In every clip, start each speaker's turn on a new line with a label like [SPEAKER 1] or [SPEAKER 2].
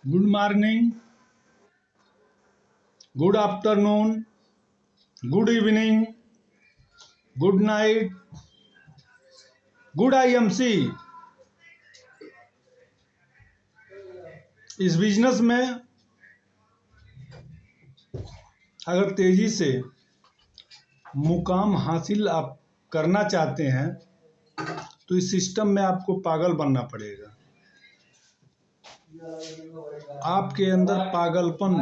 [SPEAKER 1] Good morning, good afternoon, good evening, good night, good IMC. इस business में अगर तेजी से मुकाम हासिल आप करना चाहते हैं तो इस सिस्टम में आपको पागल बनना पड़ेगा। आपके अंदर पागलपन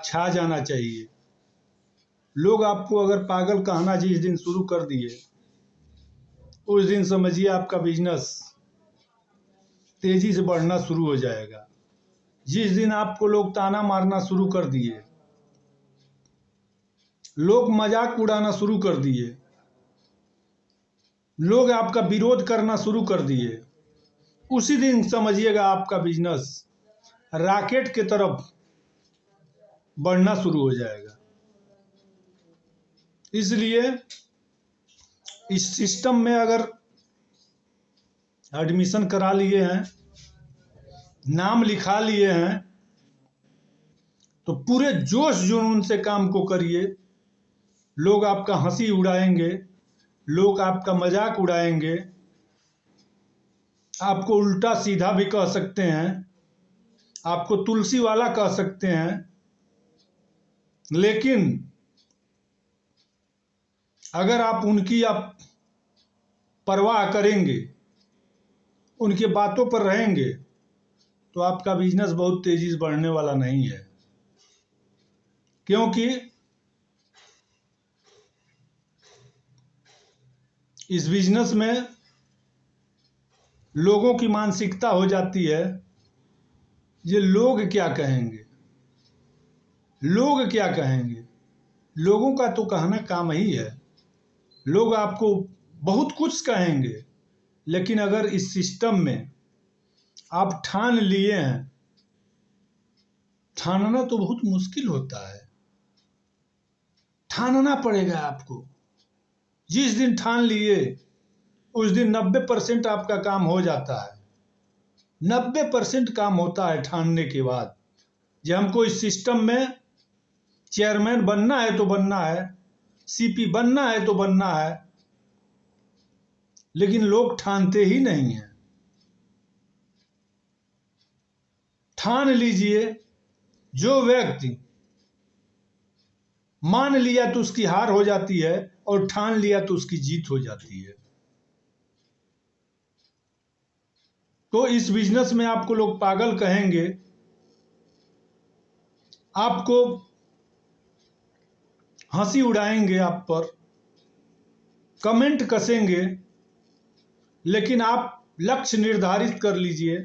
[SPEAKER 1] छा जाना चाहिए। लोग आपको अगर पागल कहना जिस दिन शुरू कर दिए उस दिन समझिए आपका बिजनेस तेजी से बढ़ना शुरू हो जाएगा। जिस दिन आपको लोग ताना मारना शुरू कर दिए, लोग मजाक उड़ाना शुरू कर दिए, लोग आपका विरोध करना शुरू कर दिए, उसी दिन समझिएगा आपका बिजनेस रॉकेट की तरफ बढ़ना शुरू हो जाएगा। इसलिए इस सिस्टम में अगर एडमिशन करा लिए हैं, नाम लिखा लिए हैं, तो पूरे जोश जुनून से काम को करिए। लोग आपका हंसी उड़ाएंगे, लोग आपका मजाक उड़ाएंगे, आपको उल्टा सीधा भी कह सकते हैं, आपको तुलसी वाला कह सकते हैं, लेकिन अगर आप परवाह करेंगे, उनकी बातों पर रहेंगे, तो आपका बिजनेस बहुत तेजी से बढ़ने वाला नहीं है। क्योंकि इस बिजनेस में लोगों की मानसिकता हो जाती है, ये लोग क्या कहेंगे, लोग क्या कहेंगे। लोगों का तो कहना काम ही है। लोग आपको बहुत कुछ कहेंगे, लेकिन अगर इस सिस्टम में आप ठान लिए हैं, ठानना तो बहुत मुश्किल होता है, ठानना पड़ेगा आपको। जिस दिन ठान लिए उस दिन 90% आपका काम हो जाता है। 90% काम होता है ठानने के बाद। जब हमको इस सिस्टम में चेयरमैन बनना है तो बनना है, सीपी बनना है तो बनना है, लेकिन लोग ठानते ही नहीं हैं। ठान लीजिए। जो व्यक्ति मान लिया तो उसकी हार हो जाती है, और ठान लिया तो उसकी जीत हो जाती है। तो इस बिजनेस में आपको लोग पागल कहेंगे, आपको हंसी उड़ाएंगे, आप पर कमेंट कसेंगे, लेकिन आप लक्ष्य निर्धारित कर लीजिए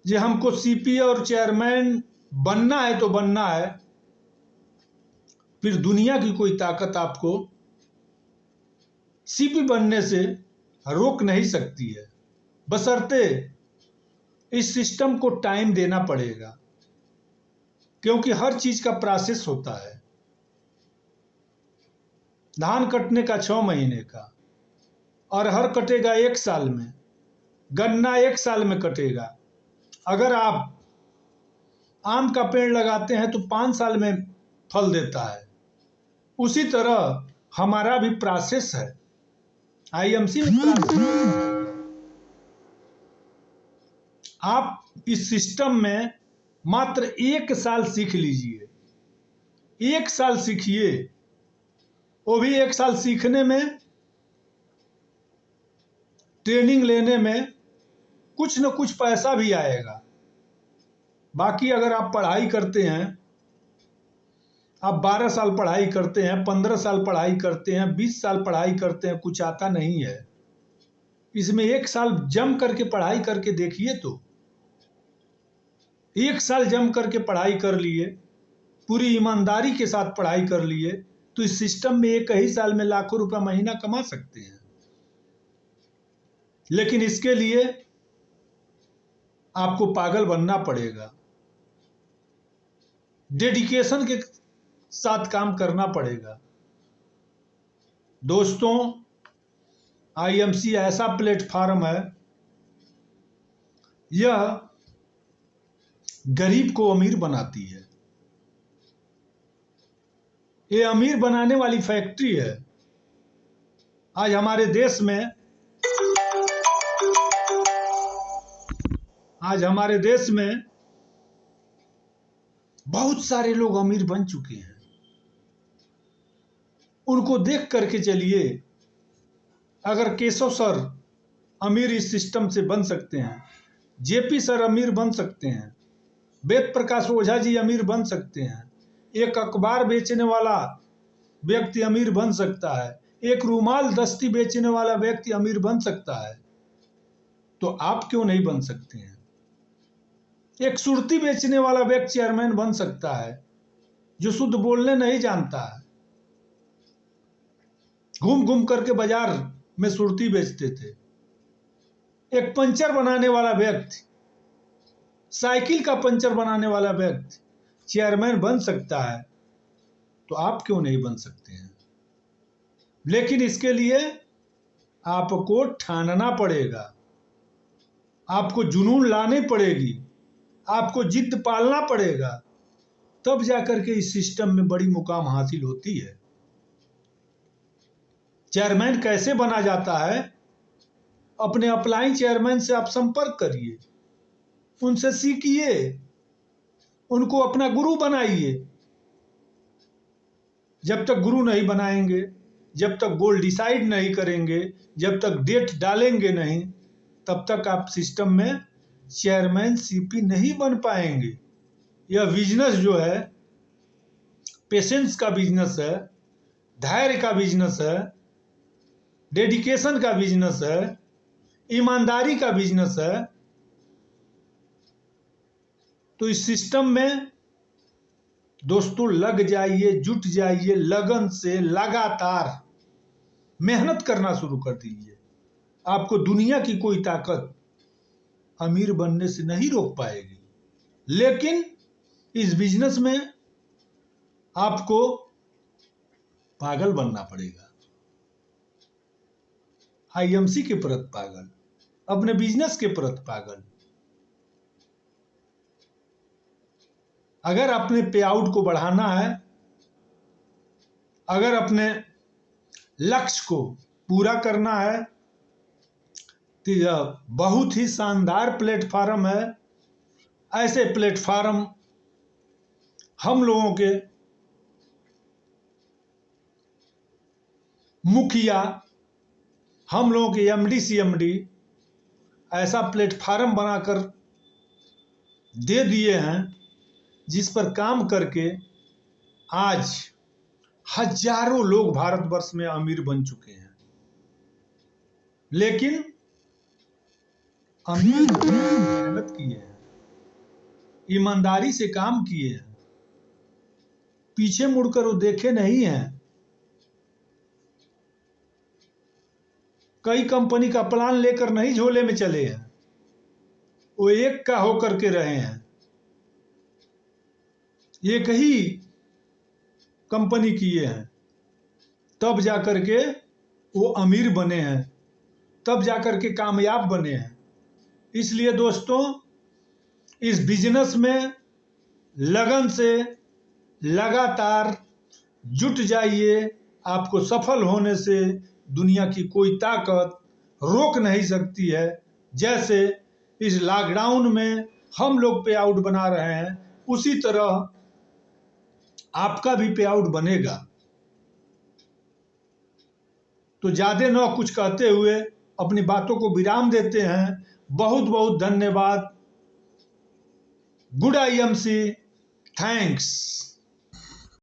[SPEAKER 1] कि हमको सीपी और चेयरमैन बनना है तो बनना है। फिर दुनिया की कोई ताकत आपको सीपी बनने से रोक नहीं सकती है, बशर्ते इस सिस्टम को टाइम देना पड़ेगा। क्योंकि हर चीज का प्रोसेस होता है। धान कटने का 6 महीने का, अरहर कटेगा 1 साल में, गन्ना 1 साल में कटेगा। अगर आप आम का पेड़ लगाते हैं तो 5 साल में फल देता है। उसी तरह हमारा भी प्रोसेस है, आईएमसी में प्रोसेस है। आप इस सिस्टम में मात्र 1 साल सीख लीजिए। 1 साल सीखिए, वो भी 1 साल सीखने में, ट्रेनिंग लेने में कुछ न कुछ पैसा भी आएगा। बाकी अगर आप पढ़ाई करते हैं, आप 12 साल पढ़ाई करते हैं, 15 साल पढ़ाई करते हैं, 20 साल पढ़ाई करते हैं, कुछ आता नहीं है। इसमें 1 साल जम करके पढ़ाई करके देखिए। तो 1 साल जम करके पढ़ाई कर लिए, पूरी ईमानदारी के साथ पढ़ाई कर लिए, तो इस सिस्टम में 1 ही साल में लाखों रुपया महीना कमा सकते हैं। लेकिन इसके लिए आपको पागल बनना पड़ेगा, डेडिकेशन के साथ काम करना पड़ेगा। दोस्तों, आईएमसी ऐसा प्लेटफॉर्म है, यह गरीब को अमीर बनाती है। ये अमीर बनाने वाली फैक्ट्री है। आज हमारे देश में बहुत सारे लोग अमीर बन चुके हैं। उनको देख करके चलिए, अगर केशव सर अमीर इस सिस्टम से बन सकते हैं, जेपी सर अमीर बन सकते हैं, वेद प्रकाश ओझा जी अमीर बन सकते हैं, एक अखबार बेचने वाला व्यक्ति अमीर बन सकता है, एक रूमाल दस्ती बेचने वाला व्यक्ति अमीर बन सकता है, तो आप क्यों नहीं बन सकते हैं? एक सुरती बेचने वाला व्यक्ति चेयरमैन बन सकता है, जो शुद्ध बोलने नहीं जानता है, घूम घूम करके बाजार में सुरती बेचते थे। एक पंचर बनाने वाला व्यक्ति, साइकिल का पंचर बनाने वाला व्यक्ति चेयरमैन बन सकता है, तो आप क्यों नहीं बन सकते हैं? लेकिन इसके लिए आपको ठानना पड़ेगा, आपको जुनून लानी पड़ेगी, आपको जिद पालना पड़ेगा, तब जाकर के इस सिस्टम में बड़ी मुकाम हासिल होती है। चेयरमैन कैसे बना जाता है? अपने अपलाइन चेयरमैन से आप संपर्क करिए, उनसे सीखिए, उनको अपना गुरु बनाइए। जब तक गुरु नहीं बनाएंगे, जब तक गोल डिसाइड नहीं करेंगे, जब तक डेट डालेंगे नहीं, तब तक आप सिस्टम में चेयरमैन सीपी नहीं बन पाएंगे। यह बिजनेस जो है, पेशेंस का बिजनेस है, धैर्य का बिजनेस है, डेडिकेशन का बिजनेस है, ईमानदारी का बिजनेस है। तो इस सिस्टम में दोस्तों लग जाइए, जुट जाइए, लगन से लगातार मेहनत करना शुरू कर दीजिए। आपको दुनिया की कोई ताकत अमीर बनने से नहीं रोक पाएगी। लेकिन इस बिजनेस में आपको पागल बनना पड़ेगा, आईएमसी के प्रति पागल, अपने बिजनेस के प्रति पागल। अगर अपने पे आउट को बढ़ाना है, अगर अपने लक्ष्य को पूरा करना है, तो यह बहुत ही शानदार प्लेटफार्म है। ऐसे प्लेटफार्म हम लोगों के मुखिया, हम लोगों के एमडी सीएमडी ऐसा प्लेटफार्म बनाकर दे दिए हैं, जिस पर काम करके आज हजारों लोग भारतवर्ष में अमीर बन चुके हैं। लेकिन अमीर मेहनत किए हैं, ईमानदारी से काम किए हैं, पीछे मुड़कर वो देखे नहीं हैं। कई कंपनी का प्लान लेकर नहीं झोले में चले हैं, वो एक का होकर के रहे हैं। एक ही कंपनी किए हैं, तब जाकर के वो अमीर बने हैं, तब जाकर के कामयाब बने हैं। इसलिए दोस्तों, इस बिजनेस में लगन से लगातार जुट जाइए। आपको सफल होने से दुनिया की कोई ताकत रोक नहीं सकती है। जैसे इस लॉकडाउन में हम लोग पे आउट बना रहे हैं, उसी तरह आपका भी पे आउट बनेगा। तो ज्यादा न कुछ कहते हुए अपनी बातों को विराम देते हैं। बहुत बहुत धन्यवाद। Good IMC, thanks.